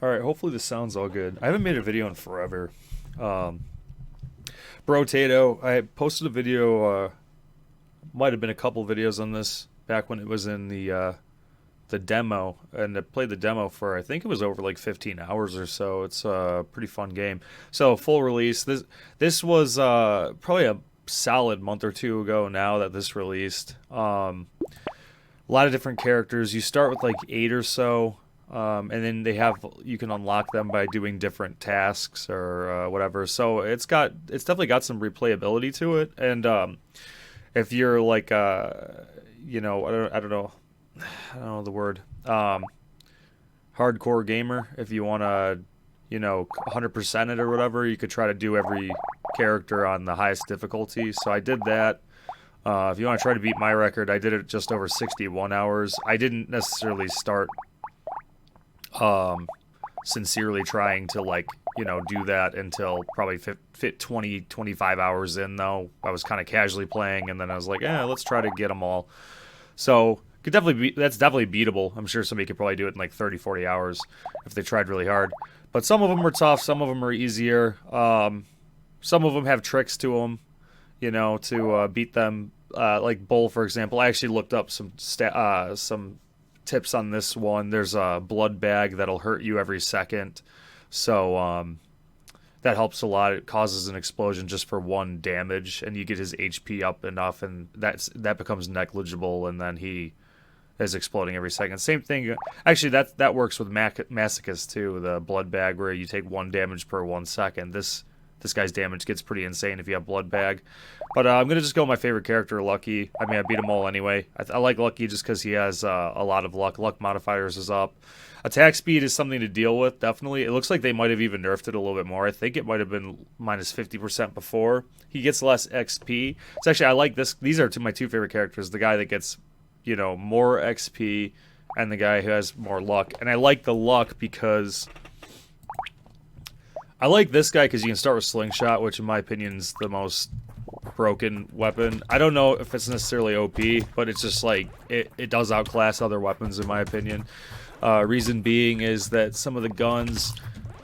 Alright, hopefully this sounds all good. I haven't made a video in forever. Um, Brotato, I posted a video, might have been a couple videos on this back when it was in the demo, and I played the demo for, I think it was over like 15 hours or so. It's a pretty fun game. So full release. This was probably a solid month or two ago now that this released. A lot of different characters. You start with like 8 or so. And then you can unlock them by doing different tasks or whatever. So it's definitely got some replayability to it. And if you're like, I don't know the word, hardcore gamer, if you want to, 100% it or whatever, you could try to do every character on the highest difficulty. So I did that. If you want to try to beat my record, I did it just over 61 hours. I didn't necessarily start sincerely trying to do that until probably fit 20 25 hours in, though. I was kind of casually playing, and then I was like, let's try to get them all. So that's definitely beatable. I'm sure somebody could probably do it in like 30-40 hours if they tried really hard, but some of them are tough, some of them are easier. Some of them have tricks to them, to beat them, like Bull, for example. I actually looked up some tips on this one. There's a blood bag that'll hurt you every second, so that helps a lot. It causes an explosion just for 1 damage, and you get his HP up enough, and that becomes negligible, and then he is exploding every second. Same thing, actually, that works with Masochist too, the blood bag, where you take 1 damage per 1 second. This guy's damage gets pretty insane if you have blood bag. But I'm going to just go with my favorite character, Lucky. I mean, I beat them all anyway. I like Lucky just because he has a lot of luck. Luck modifiers is up. Attack speed is something to deal with, definitely. It looks like they might have even nerfed it a little bit more. I think it might have been minus 50% before. He gets less XP. It's actually, I like this. These are my 2 favorite characters. The guy that gets, more XP, and the guy who has more luck. And I like the luck because I like this guy because you can start with Slingshot, which in my opinion is the most broken weapon. I don't know if it's necessarily OP, but it's just like, it does outclass other weapons in my opinion. Reason being is that some of the guns,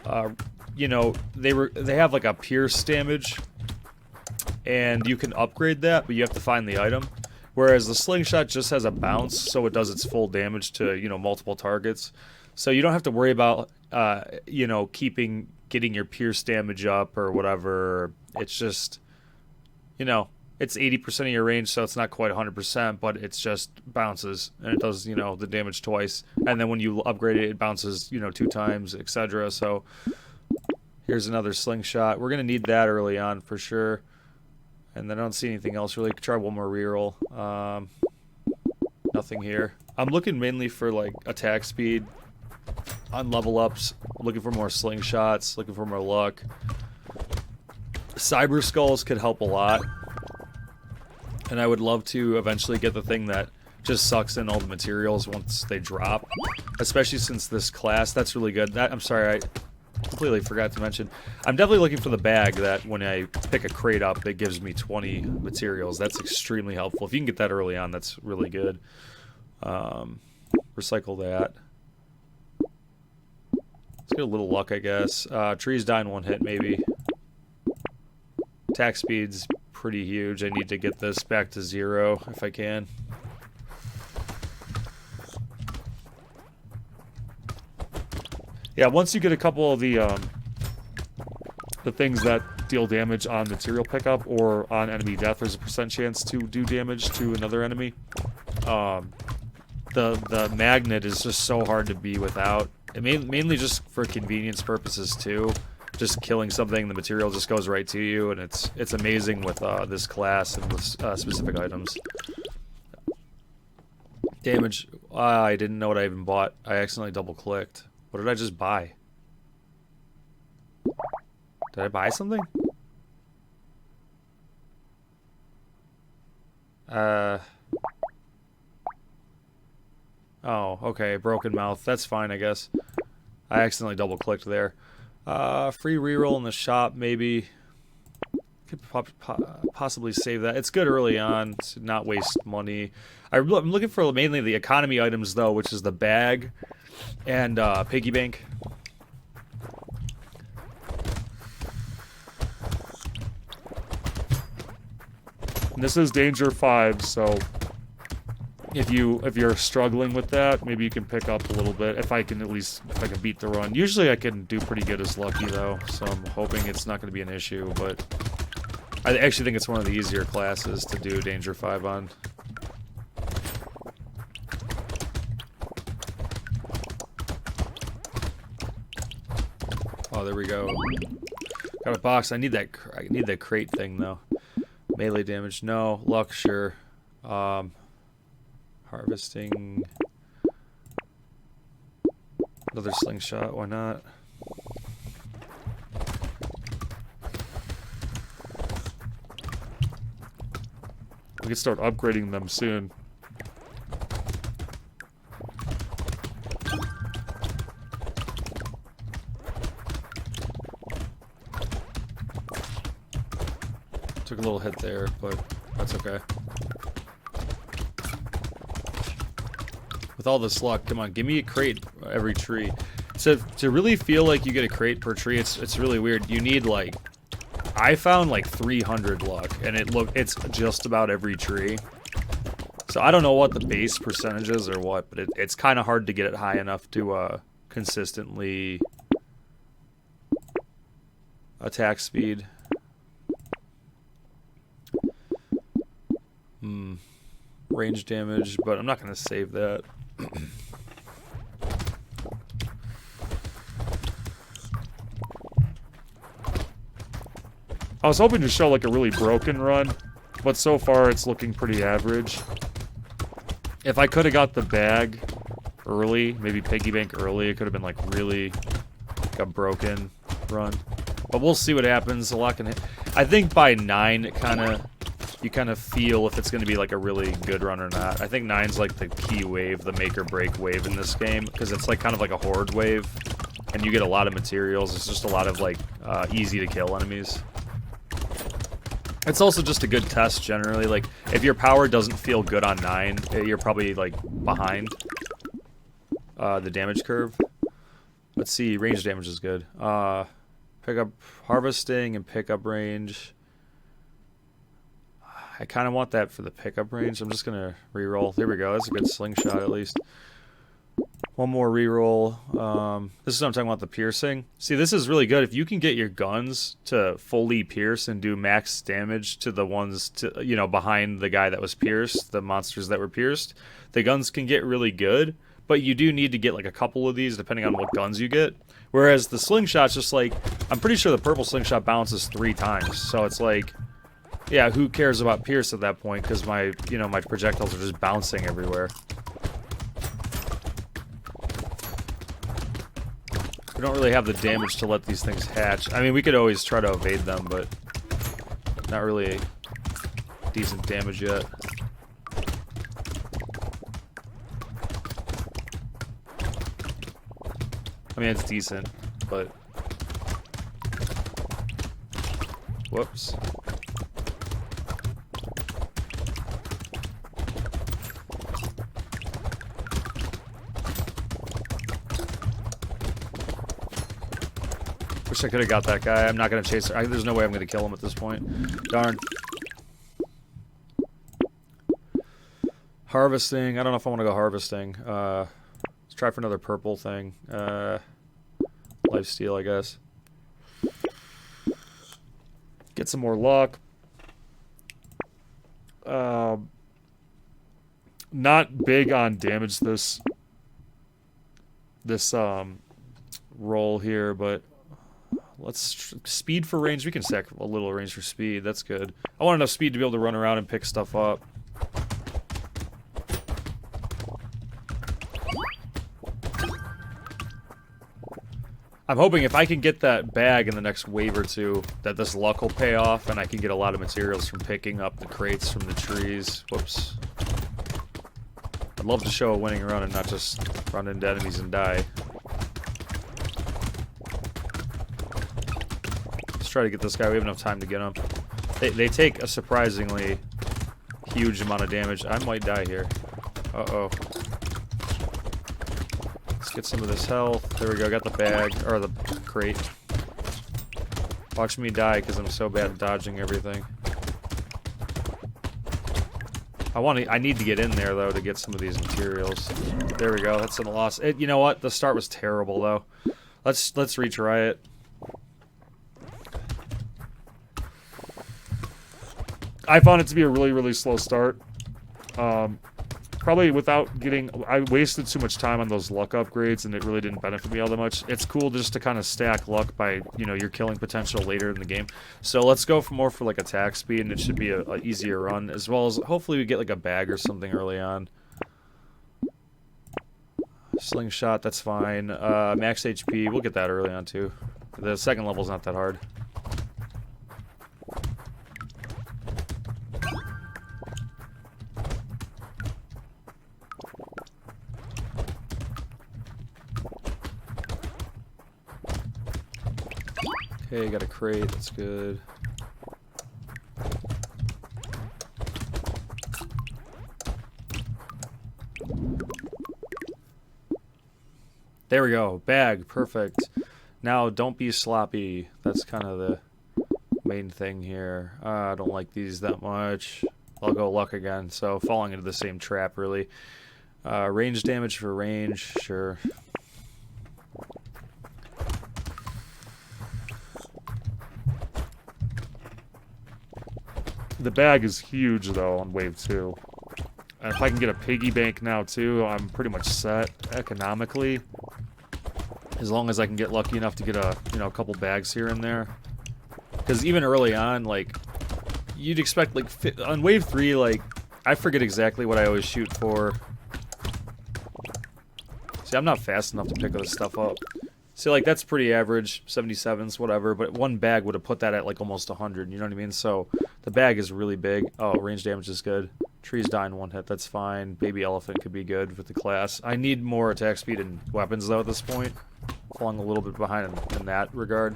they have like a pierce damage, and you can upgrade that, but you have to find the item. Whereas the Slingshot just has a bounce, so it does its full damage to, multiple targets. So you don't have to worry about, getting your pierce damage up or whatever. It's just, it's 80% of your range, so it's not quite 100%, but it's just bounces, and it does, the damage twice. And then when you upgrade it, it bounces, 2 times, etc. So here's another Slingshot. We're going to need that early on for sure. And then I don't see anything else really. Try one more reroll. Nothing here. I'm looking mainly for like attack speed on level ups. Looking for more Slingshots. Looking for more luck. Cyber Skulls could help a lot. And I would love to eventually get the thing that just sucks in all the materials once they drop. Especially since this class, that's really good. I'm sorry, I completely forgot to mention. I'm definitely looking for the bag that when I pick a crate up, it gives me 20 materials. That's extremely helpful. If you can get that early on, that's really good. Recycle that. Let's get a little luck, I guess. Trees die in 1 hit, maybe. Attack speed's pretty huge. I need to get this back to 0 if I can. Yeah, once you get a couple of the things that deal damage on material pickup or on enemy death, there's a % chance to do damage to another enemy. The magnet is just so hard to be without. Mainly just for convenience purposes too. Just killing something, the material just goes right to you, and it's amazing with this class and with specific items. Damage. I didn't know what I even bought. I accidentally double-clicked. What did I just buy? Did I buy something? Oh, okay. Broken mouth. That's fine, I guess. I accidentally double-clicked there. Free reroll in the shop, maybe. Could possibly save that. It's good early on to not waste money. I'm looking for mainly the economy items, though, which is the bag and piggy bank. this is Danger 5, so if you're struggling with that, maybe you can pick up a little bit. If I can beat the run. Usually I can do pretty good as Lucky though, so I'm hoping it's not going to be an issue, but I actually think it's one of the easier classes to do Danger 5 on. Oh, there we go. Got a box. I need that crate thing though. Melee damage, no. Luck, sure. Harvesting. Another slingshot, why not? We can start upgrading them soon. Took a little hit there, but that's okay. With all this luck, come on, give me a crate every tree. So to really feel like you get a crate per tree, it's really weird. You need like, I found like 300 luck, and it's just about every tree. So I don't know what the base percentage is or what, but it's kind of hard to get it high enough to consistently attack speed. Range damage, but I'm not going to save that. I was hoping to show like a really broken run, but so far it's looking pretty average. If I could have got the bag early, maybe piggy bank early, it could have been like really like a broken run. But we'll see what happens. A lot can hit. I think by 9 you kind of feel if it's going to be like a really good run or not. I think 9's like the key wave, the make or break wave in this game, because it's like kind of like a horde wave, and you get a lot of materials. It's just a lot of like easy to kill enemies. It's also just a good test generally. Like if your power doesn't feel good on 9, you're probably like behind the damage curve. Let's see, range damage is good. Pick up harvesting and pick up range. I kind of want that for the pickup range. I'm just going to reroll. There we go. That's a good slingshot at least. One more reroll. This is what I'm talking about, the piercing. See, this is really good. If you can get your guns to fully pierce and do max damage to the ones behind the guy that was pierced, the monsters that were pierced, the guns can get really good. But you do need to get like a couple of these depending on what guns you get. Whereas the slingshot's just like, I'm pretty sure the purple slingshot bounces 3 times. So it's like, yeah, who cares about pierce at that point? Because my projectiles are just bouncing everywhere. We don't really have the damage to let these things hatch. I mean, we could always try to evade them, but not really decent damage yet. I mean, it's decent, but... Whoops. Wish I could have got that guy. I'm not going to chase her. There's no way I'm going to kill him at this point. Darn. Harvesting. I don't know if I want to go harvesting. Let's try for another purple thing. Lifesteal, I guess. Get some more luck. Not big on damage this roll here, but let's speed for range. We can stack a little range for speed. That's good. I want enough speed to be able to run around and pick stuff up. I'm hoping if I can get that bag in the next wave or two, that this luck will pay off, and I can get a lot of materials from picking up the crates from the trees. Whoops. I'd love to show a winning run and not just run into enemies and die. Let's try to get this guy. We have enough time to get him. They take a surprisingly huge amount of damage. I might die here. Uh-oh. Get some of this health. There we go. Got the bag, or the crate. Watch me die because I'm so bad at dodging everything. I need to get in there though to get some of these materials. There we go. That's a loss. You know what? The start was terrible though. Let's retry it. I found it to be a really, really slow start. Probably without getting... I wasted too much time on those luck upgrades, and it really didn't benefit me all that much. It's cool just to kind of stack luck by, you know, your killing potential later in the game. So let's go for more for, like, attack speed, and it should be a easier run, as well as hopefully we get, like, a bag or something early on. Slingshot, that's fine. Max HP, we'll get that early on, too. The second level's not that hard. Okay, got a crate, that's good. There we go, bag, perfect. Now, don't be sloppy. That's kind of the main thing here. I don't like these that much. I'll go luck again, so falling into the same trap, really. Range damage for range, sure. The bag is huge, though, on Wave 2. And if I can get a piggy bank now, too, I'm pretty much set economically. As long as I can get lucky enough to get a, you know, a couple bags here and there. Because even early on, like, you'd expect, like, on Wave 3, like, I forget exactly what I always shoot for. See, I'm not fast enough to pick this stuff up. See, like, that's pretty average, 77s, whatever, but one bag would have put that at, like, almost 100, you know what I mean? So, the bag is really big. Oh, range damage is good. Trees die in one hit, that's fine. Baby elephant could be good with the class. I need more attack speed and weapons, though, at this point. Falling a little bit behind in that regard.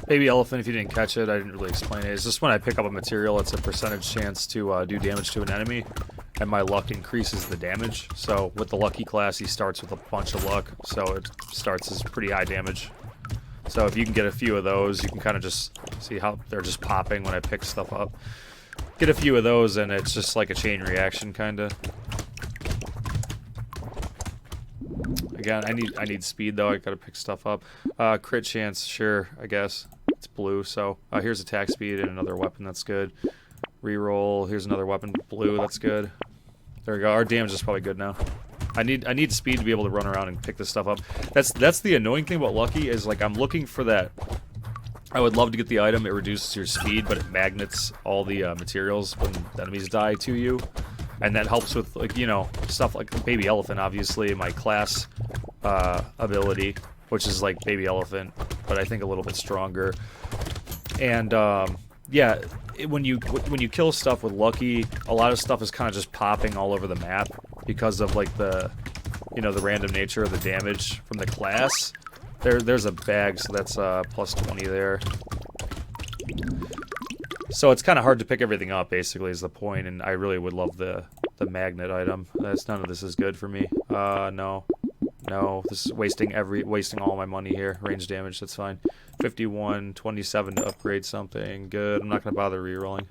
Baby elephant, if you didn't catch it, I didn't really explain it. It's just when I pick up a material, it's a percentage chance to do damage to an enemy. And my luck increases the damage. So with the lucky class, he starts with a bunch of luck. So it starts as pretty high damage. So if you can get a few of those, you can kind of just see how they're just popping when I pick stuff up. Get a few of those, and it's just like a chain reaction, kind of. Again, I need speed, though. I gotta pick stuff up. Crit chance, sure, I guess. It's blue, so here's attack speed and another weapon, that's good. Reroll, here's another weapon, blue, that's good. There we go, our damage is probably good now. I need speed to be able to run around and pick this stuff up. That's the annoying thing about Lucky, is like I'm looking for that. I would love to get the item, it reduces your speed, but it magnets all the materials when the enemies die to you. And that helps with, like, you know, stuff like the Baby Elephant, obviously, my class ability, which is like Baby Elephant, but I think a little bit stronger. And, yeah, when you kill stuff with Lucky, a lot of stuff is kind of just popping all over the map because of, like, the, you know, the random nature of the damage from the class. There's a bag, so that's plus 20 there. So it's kind of hard to pick everything up, basically, is the point, and I really would love the magnet item. None of this is good for me. No. No, this is wasting all my money here. Range damage, that's fine. 51, 27 to upgrade something. Good. I'm not going to bother rerolling.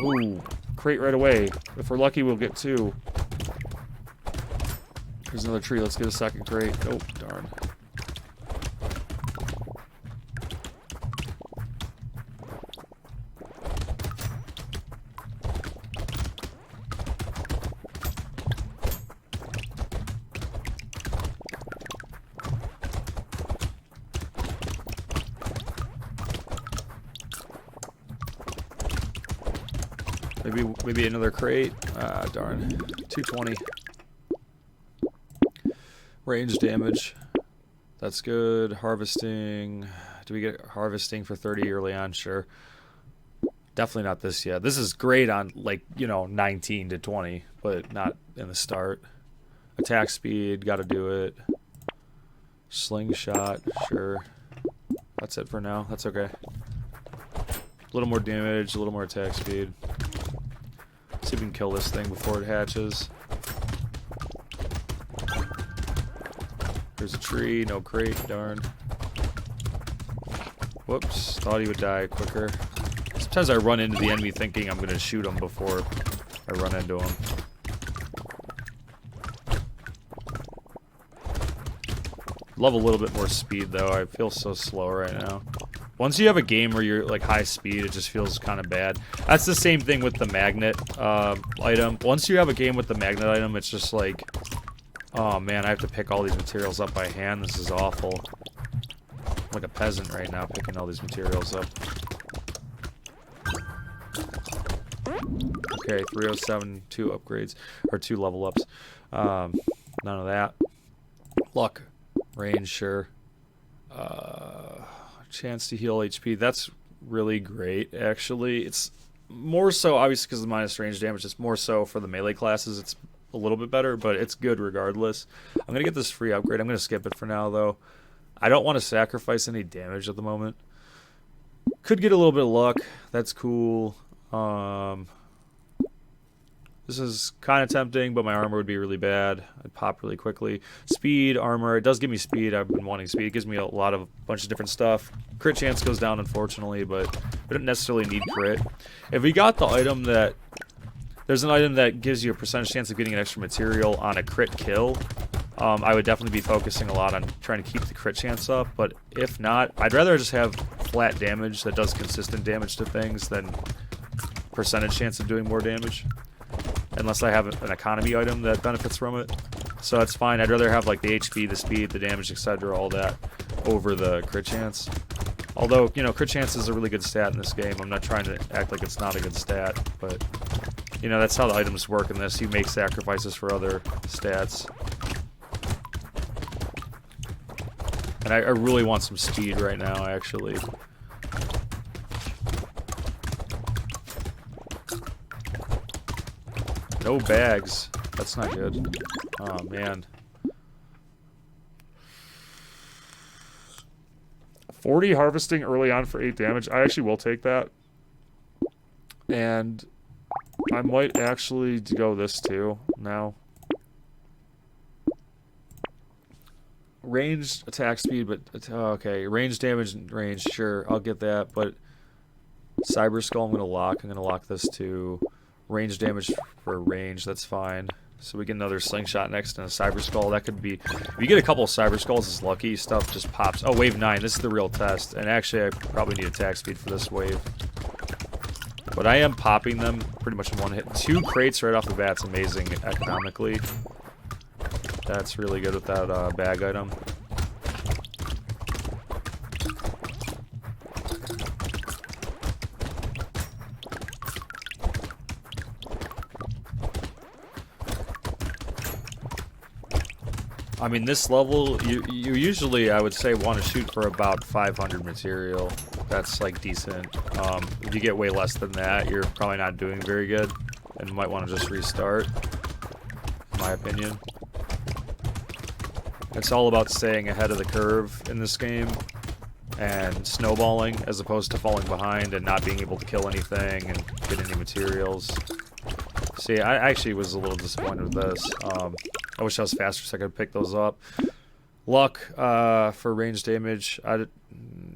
Ooh, crate right away. If we're lucky, we'll get two. Here's another tree. Let's get a second crate. Oh, darn. Maybe another crate. Ah, darn. 220. Range damage. That's good. Harvesting. Do we get harvesting for 30 early on? Sure. Definitely not this yet. This is great on, like, you know, 19 to 20, but not in the start. Attack speed. Gotta do it. Slingshot. Sure. That's it for now. That's okay. A little more damage, a little more attack speed. kill this thing before it hatches. There's a tree, no crate, darn. Whoops, thought he would die quicker. Sometimes I run into the enemy thinking I'm gonna shoot him before I run into him. Love a little bit more speed though. I feel so slow right now. Once you have a game where you're like high speed, it just feels kind of bad. That's the same thing with the magnet item. Once you have a game with the magnet item, it's just like, oh man, I have to pick all these materials up by hand. This is awful. I'm like a peasant right now, picking all these materials up. Okay, 307, 2 upgrades, or 2 level ups. None of that. Luck. Range, sure. Chance to heal HP. That's really great, actually. It's more so, obviously, because of the minus range damage. It's more so for the melee classes. It's a little bit better, but it's good regardless. I'm going to get this free upgrade. I'm going to skip it for now, though. I don't want to sacrifice any damage at the moment. Could get a little bit of luck. That's cool. This is kind of tempting, but my armor would be really bad. I'd pop really quickly. Speed, armor. It does give me speed. I've been wanting speed. It gives me a bunch of different stuff. Crit chance goes down, unfortunately, but we don't necessarily need crit. If we got the item that... There's an item that gives you a percentage chance of getting an extra material on a crit kill. I would definitely be focusing a lot on trying to keep the crit chance up, but if not, I'd rather just have flat damage that does consistent damage to things than percentage chance of doing more damage. Unless I have an economy item that benefits from it. So that's fine. I'd rather have like the HP, the speed, the damage, etc., all that over the crit chance. Although, you know, crit chance is a really good stat in this game. I'm not trying to act like it's not a good stat, but, you know, that's how the items work in this. You make sacrifices for other stats. And I really want some speed right now, actually. No bags. That's not good. Oh, man. 40 harvesting early on for 8 damage. I actually will take that. And I might actually go this too now. Ranged attack speed, but okay. Range damage and range, sure. I'll get that, but Cyber Skull I'm going to lock. I'm going to lock this to range damage for range. That's fine. So we get another slingshot next and a Cyber Skull. That could be... If you get a couple of Cyber Skulls, it's lucky. Stuff just pops. Oh, wave 9. This is the real test. And actually, I probably need attack speed for this wave. But I am popping them pretty much in one hit. 2 crates right off the bat's amazing economically. That's really good with that bag item. I mean, this level, you usually, I would say, want to shoot for about 500 material. That's, like, decent. If you get way less than that, you're probably not doing very good. And you might want to just restart, in my opinion. It's all about staying ahead of the curve in this game and snowballing as opposed to falling behind and not being able to kill anything and get any materials. See, I actually was a little disappointed with this. I wish I was faster so I could pick those up. Luck for range damage.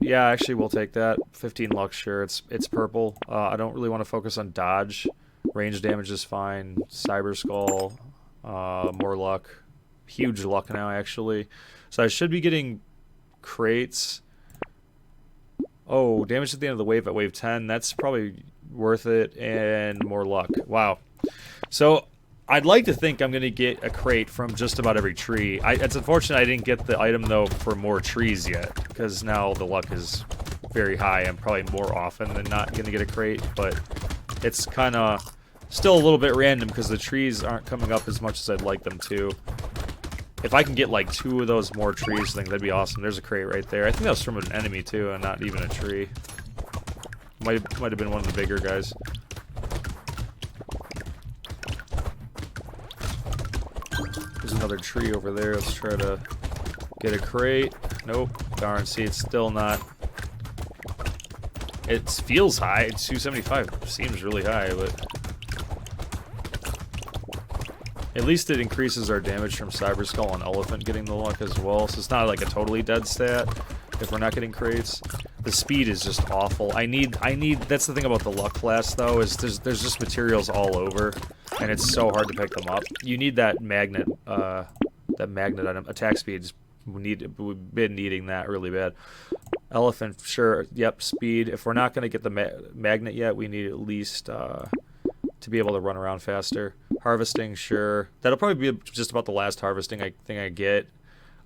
Yeah, actually we'll take that. 15 luck, sure. It's purple. I don't really want to focus on dodge. Range damage is fine. Cyber Skull. More luck. Huge luck now, actually. So I should be getting crates. Oh, damage at the end of the wave at wave 10. That's probably worth it. And more luck. Wow. So I'd like to think I'm going to get a crate from just about every tree. It's unfortunate I didn't get the item, though, for more trees yet. Because now the luck is very high. I'm probably more often than not going to get a crate. But it's kind of still a little bit random because the trees aren't coming up as much as I'd like them to. If I can get like 2 of those more trees, I think that'd be awesome. There's a crate right there. I think that was from an enemy too, and not even a tree. Might have been one of the bigger guys. There's another tree over there. Let's try to get a crate. Nope. Darn. See, it's still not. It feels high. It's 275. Seems really high, but At least it increases our damage from Cyber Skull and Elephant getting the luck as well, so it's not like a totally dead stat if we're not getting crates. The speed is just awful. I need, that's the thing about the luck class though, is there's just materials all over, and it's so hard to pick them up. You need that magnet item. Attack speed, we've been needing that really bad. Elephant, sure, yep, speed. If we're not going to get the magnet yet, we need at least to be able to run around faster. Harvesting, sure. That'll probably be just about the last harvesting thing I get.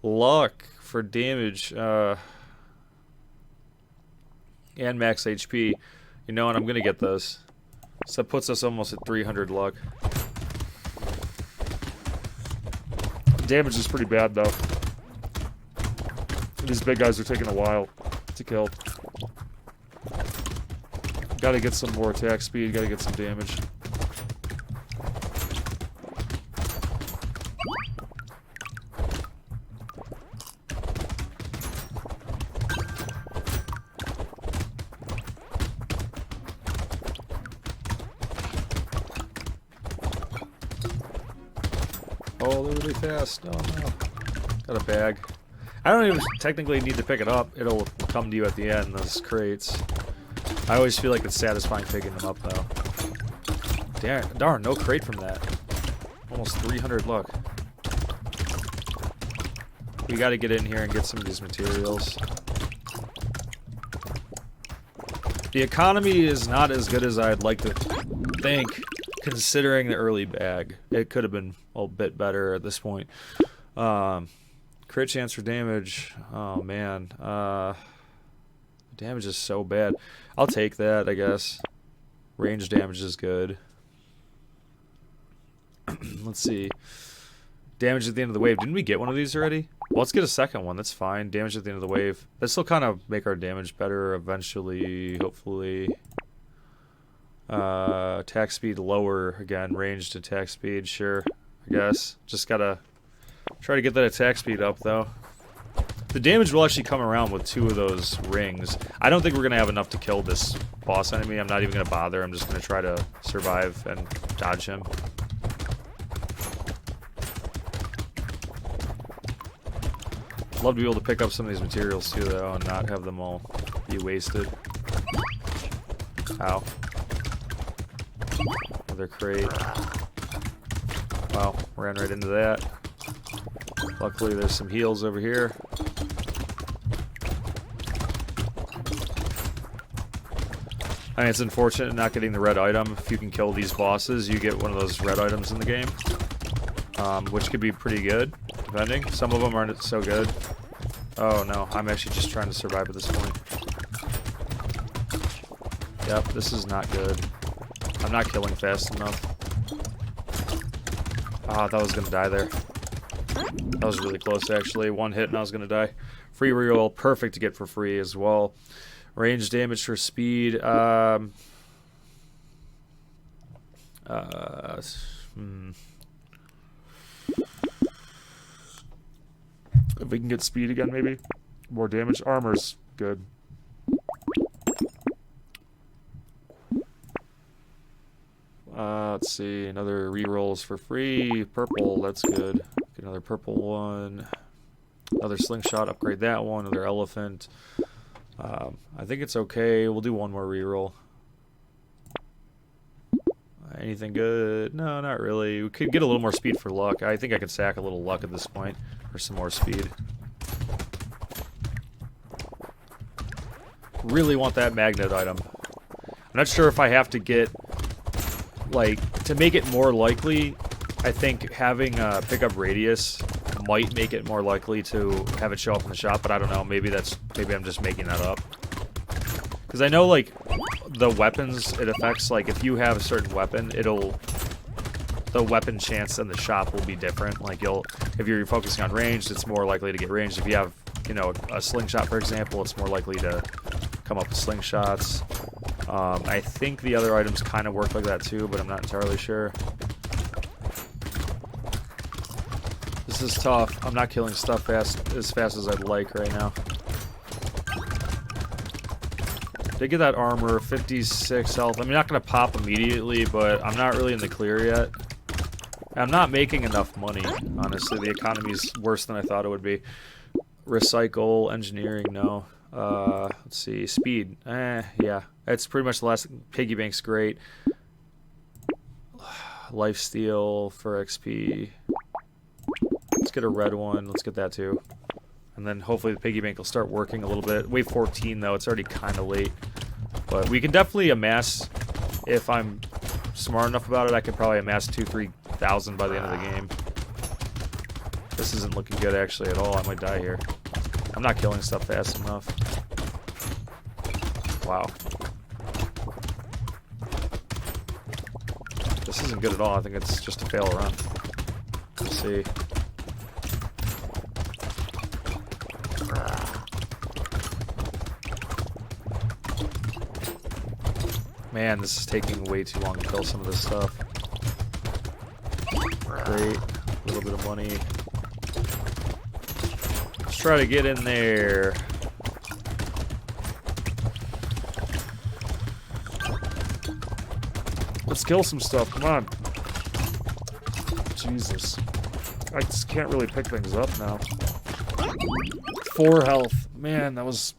Luck for damage, and max HP. You know what, I'm going to get those. So that puts us almost at 300 luck. Damage is pretty bad, though. These big guys are taking a while to kill. Gotta get some more attack speed, gotta get some damage. Oh, they're really fast. Oh no. Got a bag. I don't even technically need to pick it up. It'll come to you at the end, those crates. I always feel like it's satisfying picking them up, though. Darn, no crate from that. Almost 300 luck. We gotta get in here and get some of these materials. The economy is not as good as I'd like to think, considering the early bag. It could have been a bit better at this point. Crit chance for damage. Oh, man. Damage is so bad. I'll take that, I guess. Range damage is good. Let's see. Damage at the end of the wave. Didn't we get one of these already? Well, let's get a second one. That's fine. Damage at the end of the wave. This will kind of make our damage better eventually, hopefully. Attack speed lower. Again, ranged attack speed. Sure, I guess. Just gotta try to get that attack speed up, though. The damage will actually come around with 2 of those rings. I don't think we're going to have enough to kill this boss enemy. I'm not even going to bother. I'm just going to try to survive and dodge him. Love to be able to pick up some of these materials too, though, and not have them all be wasted. Ow. Another crate. Wow, ran right into that. Luckily, there's some heals over here. I mean, it's unfortunate not getting the red item. If you can kill these bosses, you get one of those red items in the game, which could be pretty good, depending. Some of them aren't so good. Oh no, I'm actually just trying to survive at this point. Yep, this is not good. I'm not killing fast enough. Ah, I thought I was gonna die there. That was really close, actually. One hit and I was gonna die. Free reroll, perfect to get for free as well. Range damage for speed. If we can get speed again, maybe. More damage. Armor's good. Let's see. Another rerolls for free. Purple, that's good. Get another purple one. Another slingshot, upgrade that one. Another elephant. I think it's okay. We'll do one more reroll. Anything good? No, not really. We could get a little more speed for luck. I think I could sack a little luck at this point for some more speed. Really want that magnet item. I'm not sure if I have to get, like, to make it more likely, I think having a pickup radius might make it more likely to have it show up in the shop, but I don't know. Maybe I'm just making that up. Because I know, like, the weapons, it affects, like, if you have a certain weapon, the weapon chance in the shop will be different. Like, if you're focusing on ranged, it's more likely to get ranged. If you have, you know, a slingshot, for example, it's more likely to come up with slingshots. I think the other items kind of work like that too, but I'm not entirely sure. This is tough. I'm not killing stuff as fast as I'd like right now. Did get that armor, 56 health. I'm not going to pop immediately, but I'm not really in the clear yet. I'm not making enough money, honestly. The economy's worse than I thought it would be. Recycle, engineering, no. Let's see, speed. Yeah. That's pretty much the last. Piggy bank's great. Lifesteal for XP. Let's get a red one. Let's get that too. And then hopefully the piggy bank will start working a little bit. Wave 14 though, it's already kind of late. But we can definitely amass, if I'm smart enough about it, I could probably amass 2,000-3,000 by the end of the game. This isn't looking good actually at all. I might die here. I'm not killing stuff fast enough. Wow. This isn't good at all. I think it's just a fail run. Let's see. Man, this is taking way too long to kill some of this stuff. Great. A little bit of money. Let's try to get in there. Let's kill some stuff. Come on. Jesus. I just can't really pick things up now. 4 health. Man, that was...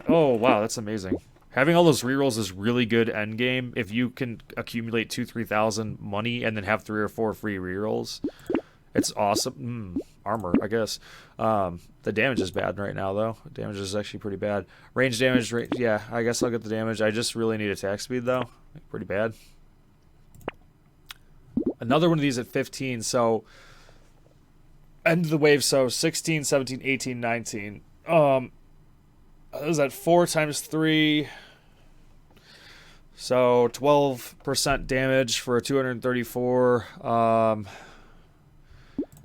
Oh, wow, that's amazing. Having all those rerolls is really good endgame if you can accumulate 2,000-3,000 money and then have 3 or 4 free rerolls. It's awesome. Armor, I guess. The damage is bad right now, though. Damage is actually pretty bad. Range damage, yeah, I guess I'll get the damage. I just really need attack speed, though. Pretty bad. Another one of these at 15, so... End of the wave, so 16, 17, 18, 19. That was at 4 times 3. So 12% damage for a 234.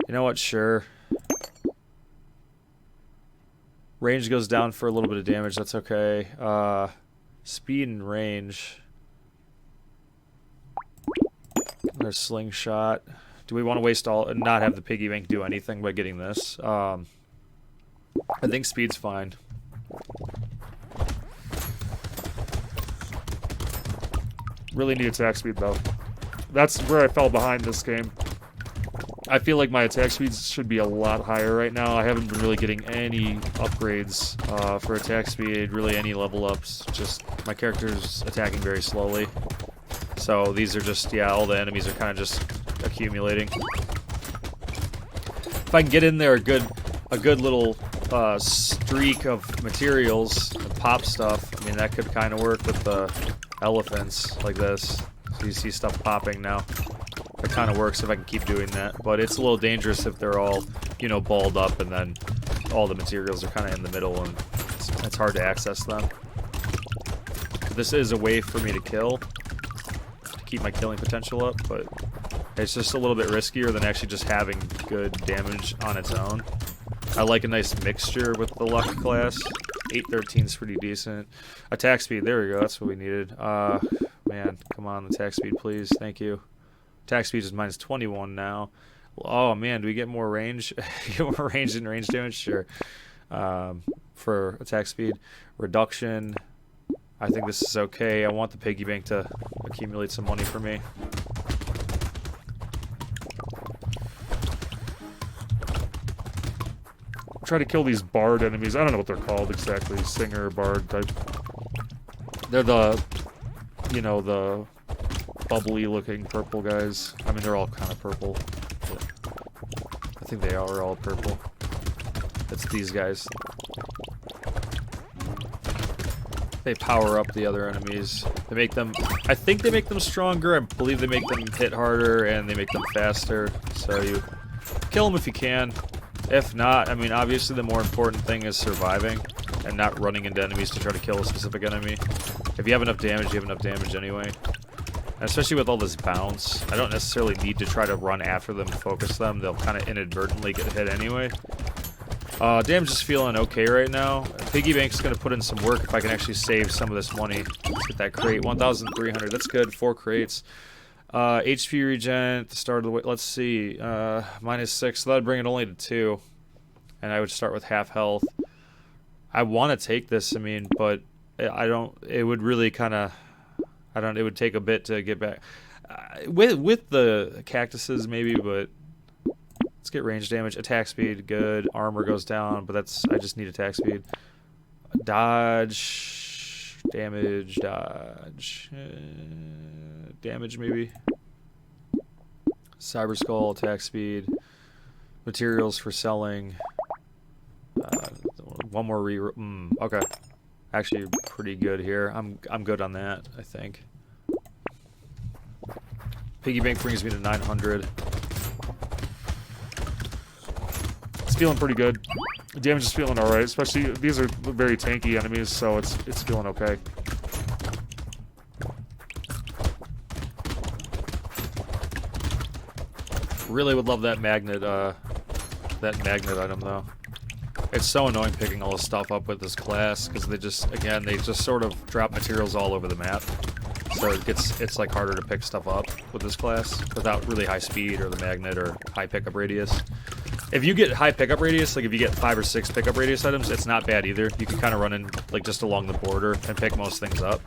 You know what? Sure. Range goes down for a little bit of damage. That's okay. Speed and range. There's slingshot. Do we want to waste all and not have the piggy bank do anything by getting this? I think speed's fine. Really need attack speed, though. That's where I fell behind this game. I feel like my attack speeds should be a lot higher right now. I haven't been really getting any upgrades for attack speed, really any level ups. Just my character's attacking very slowly. So these are just, yeah, all the enemies are kind of just accumulating. If I can get in there a good little streak of materials and pop stuff, I mean, that could kind of work with the elephants like this. So you see stuff popping now. It kind of works if I can keep doing that, but it's a little dangerous if they're all, you know, balled up and then all the materials are kind of in the middle and it's hard to access them. This is a way for me to kill, to keep my killing potential up, but it's just a little bit riskier than actually just having good damage on its own. I like a nice mixture with the luck class. 813 is pretty decent. Attack speed, there we go, that's what we needed. Man, come on, attack speed, please, thank you. Attack speed is minus 21 now. Oh man, do we get more range? Get more range and range damage? Sure. For attack speed. Reduction. I think this is okay. I want the piggy bank to accumulate some money for me. Try to kill these bard enemies. I don't know what they're called exactly. Singer, bard type. They're the, you know, the bubbly looking purple guys. I mean, they're all kind of purple. I think they are all purple. It's these guys. They power up the other enemies. They make them, I think they make them stronger. I believe they make them hit harder and they make them faster. So you kill them if you can. If not, I mean, obviously the more important thing is surviving and not running into enemies to try to kill a specific enemy. If you have enough damage, you have enough damage anyway. And especially with all this bounce, I don't necessarily need to try to run after them and focus them. They'll kind of inadvertently get hit anyway. Damage is feeling okay right now. Piggy bank's going to put in some work if I can actually save some of this money. Let's get that crate. 1,300. That's good. 4 crates. HP regen at the start of the way. Let's see. -6. So that'd bring it only to 2. And I would start with half health. I want to take this, I mean, but I don't. It would really kind of. I don't. It would take a bit to get back. With the cactuses maybe, but let's get range damage. Attack speed, good. Armor goes down, but that's I just need attack speed. Dodge, damage, dodge, damage maybe. Cyber Skull, attack speed, materials for selling. One more okay. Actually, pretty good here. I'm good on that, I think. Piggy bank brings me to 900. It's feeling pretty good. The damage is feeling alright, especially these are very tanky enemies, so it's feeling okay. Really would love that magnet item though. It's so annoying picking all this stuff up with this class because they just sort of drop materials all over the map. So it's like harder to pick stuff up with this class without really high speed or the magnet or high pickup radius. If you get high pickup radius, like if you get 5 or 6 pickup radius items, it's not bad either. You can kind of run in like just along the border and pick most things up.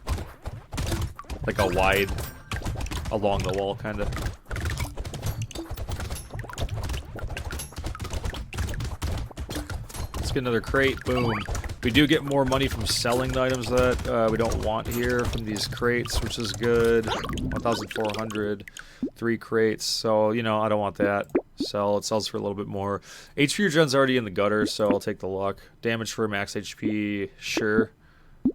Like a wide, along the wall kind of. Let's get another crate, boom. We do get more money from selling the items that we don't want here from these crates, which is good. 1,400, 3 crates, so, you know, I don't want that. Sell, it sells for a little bit more. HP regen's already in the gutter, so I'll take the luck. Damage for max HP, sure.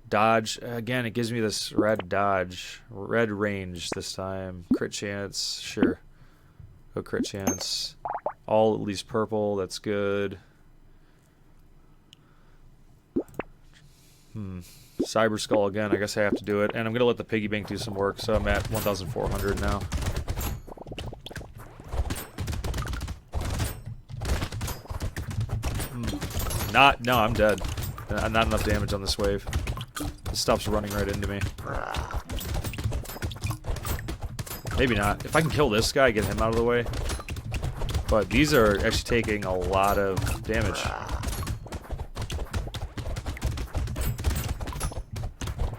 Dodge, again, it gives me this red dodge. Red range this time. Crit chance, sure. Go crit chance. All at least purple, that's good. Cyber Skull again, I guess I have to do it. And I'm going to let the piggy bank do some work, so I'm at 1,400 now. No, I'm dead. Not enough damage on this wave. This stuff's running right into me. Maybe not. If I can kill this guy, get him out of the way. But these are actually taking a lot of damage.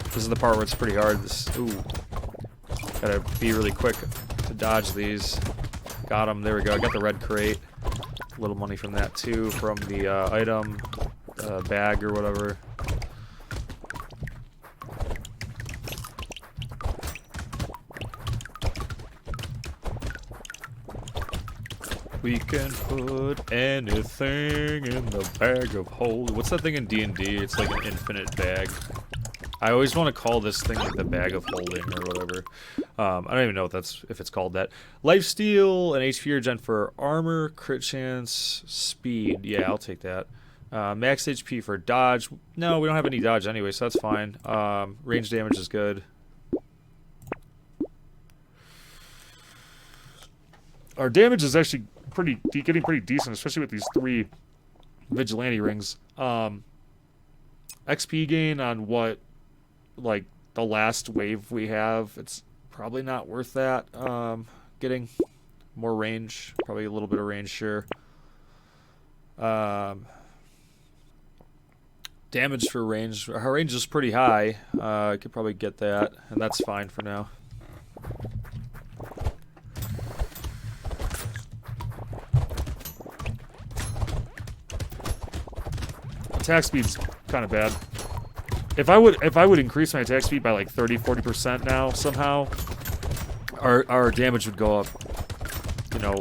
This is the part where it's pretty hard. Gotta be really quick to dodge these. Got him. There we go. I got the red crate. A little money from that too, from the item bag or whatever. We can put anything in the bag of holding. What's that thing in D&D? It's like an infinite bag. I always want to call this thing like the bag of holding or whatever. I don't even know if it's called that. Lifesteal and HP regen for armor, crit chance, speed. Yeah, I'll take that. Max HP for dodge. No, we don't have any dodge anyway, so that's fine. Range damage is good. Our damage is actually getting pretty decent, especially with these 3 vigilante rings. XP gain on what, like, the last wave we have, it's probably not worth that. Getting more range, probably a little bit of range, sure. Damage for range. Our range is pretty high. I could probably get that, and that's fine for now. Attack speed's kind of bad. If I would increase my attack speed by like 30-40% now somehow, our damage would go up, you know,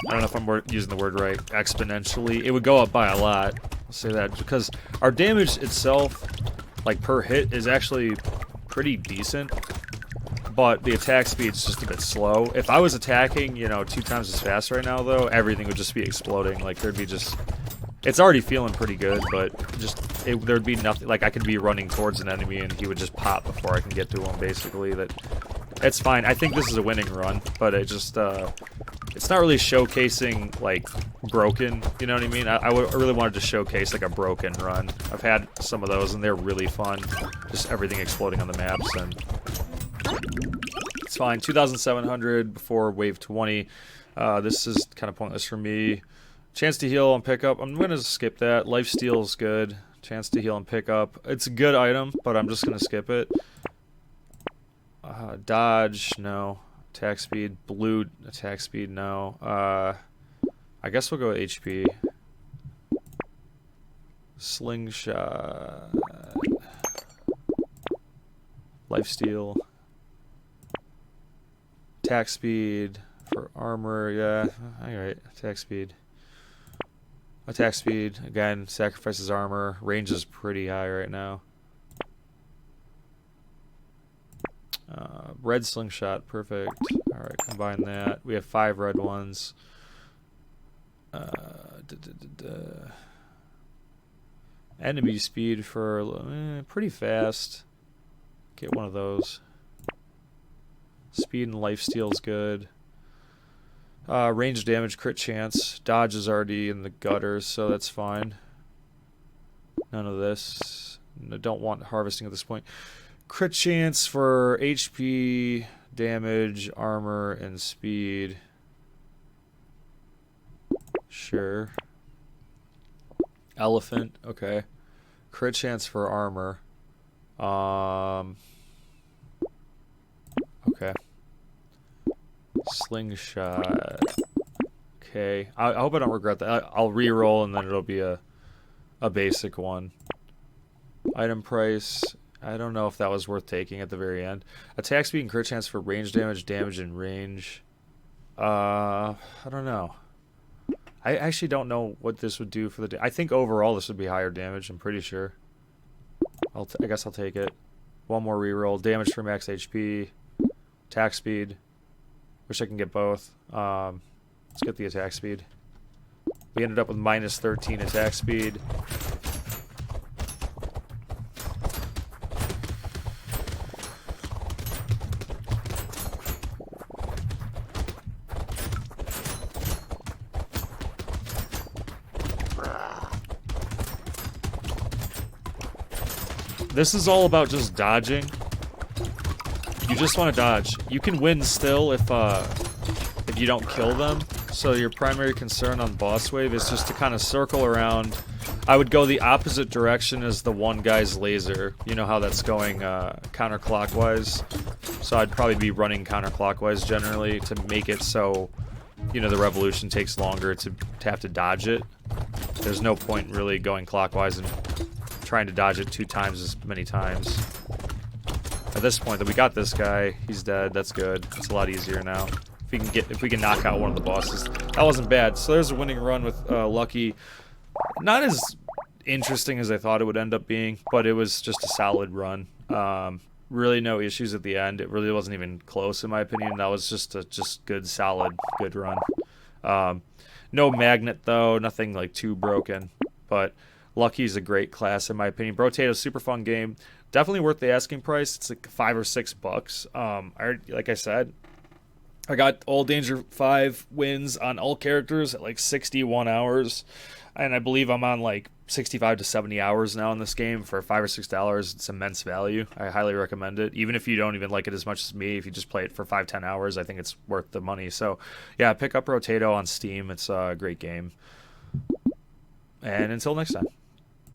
I don't know if I'm using the word right, exponentially. It would go up by a lot. I'll say that because our damage itself, like per hit, is actually pretty decent, but the attack speed's just a bit slow. If I was attacking, you know, 2 times as fast right now, though, everything would just be exploding. Like there'd be just, it's already feeling pretty good, but just there'd be nothing. Like I could be running towards an enemy and he would just pop before I can get to him. Basically, it's fine. I think this is a winning run, but it just it's not really showcasing like broken. You know what I mean? I really wanted to showcase like a broken run. I've had some of those and they're really fun. Just everything exploding on the maps, and it's fine. 2,700 before wave 20. This is kind of pointless for me. Chance to heal and pick up. I'm going to skip that. Lifesteal is good. Chance to heal and pick up. It's a good item, but I'm just going to skip it. Dodge, no. Attack speed. Blue attack speed, no. I guess we'll go with HP. Slingshot. Lifesteal. Attack speed for armor, yeah. Alright, attack speed. Attack speed, again, sacrifices armor. Range is pretty high right now. Red slingshot, perfect. Alright, combine that. We have 5 red ones. Enemy speed for pretty fast. Get one of those. Speed and lifesteal is good. Range damage, crit chance. Dodge is already in the gutters, so that's fine. None of this. I don't want harvesting at this point. Crit chance for HP, damage, armor, and speed. Sure. Elephant, okay. Crit chance for armor. Okay. Slingshot. Okay. I hope I don't regret that. I'll re-roll and then it'll be a basic one. Item price. I don't know if that was worth taking at the very end. Attack speed and crit chance for range damage, damage and range. I don't know. I actually don't know what this would do for the... I think overall this would be higher damage, I'm pretty sure. I guess I'll take it. One more reroll. Damage for max HP. Attack speed. Wish I can get both. Let's get the attack speed. We ended up with minus 13 attack speed. This is all about just dodging. You just want to dodge. You can win still if you don't kill them. So your primary concern on boss wave is just to kind of circle around. I would go the opposite direction as the one guy's laser. You know how that's going counterclockwise. So I'd probably be running counterclockwise generally to make it so, you know, the revolution takes longer to have to dodge it. There's no point really going clockwise and trying to dodge it 2 times as many times. At this point that we got this guy, he's dead. That's good. It's a lot easier now. If we can knock out one of the bosses, that wasn't bad. So there's a winning run with Lucky. Not as interesting as I thought it would end up being, but it was just a solid run. Really no issues at the end. It really wasn't even close in my opinion. That was just a good, solid, good run. No magnet though. Nothing like too broken, but Lucky's a great class in my opinion. Brotato's super fun game. Definitely worth the asking price. It's like $5 or $6. Like I said, I got all Danger 5 wins on all characters at like 61 hours. And I believe I'm on like 65 to 70 hours now in this game for $5 or $6. It's immense value. I highly recommend it. Even if you don't even like it as much as me, if you just play it for 5-10 hours, I think it's worth the money. So yeah, pick up Brotato on Steam. It's a great game. And until next time.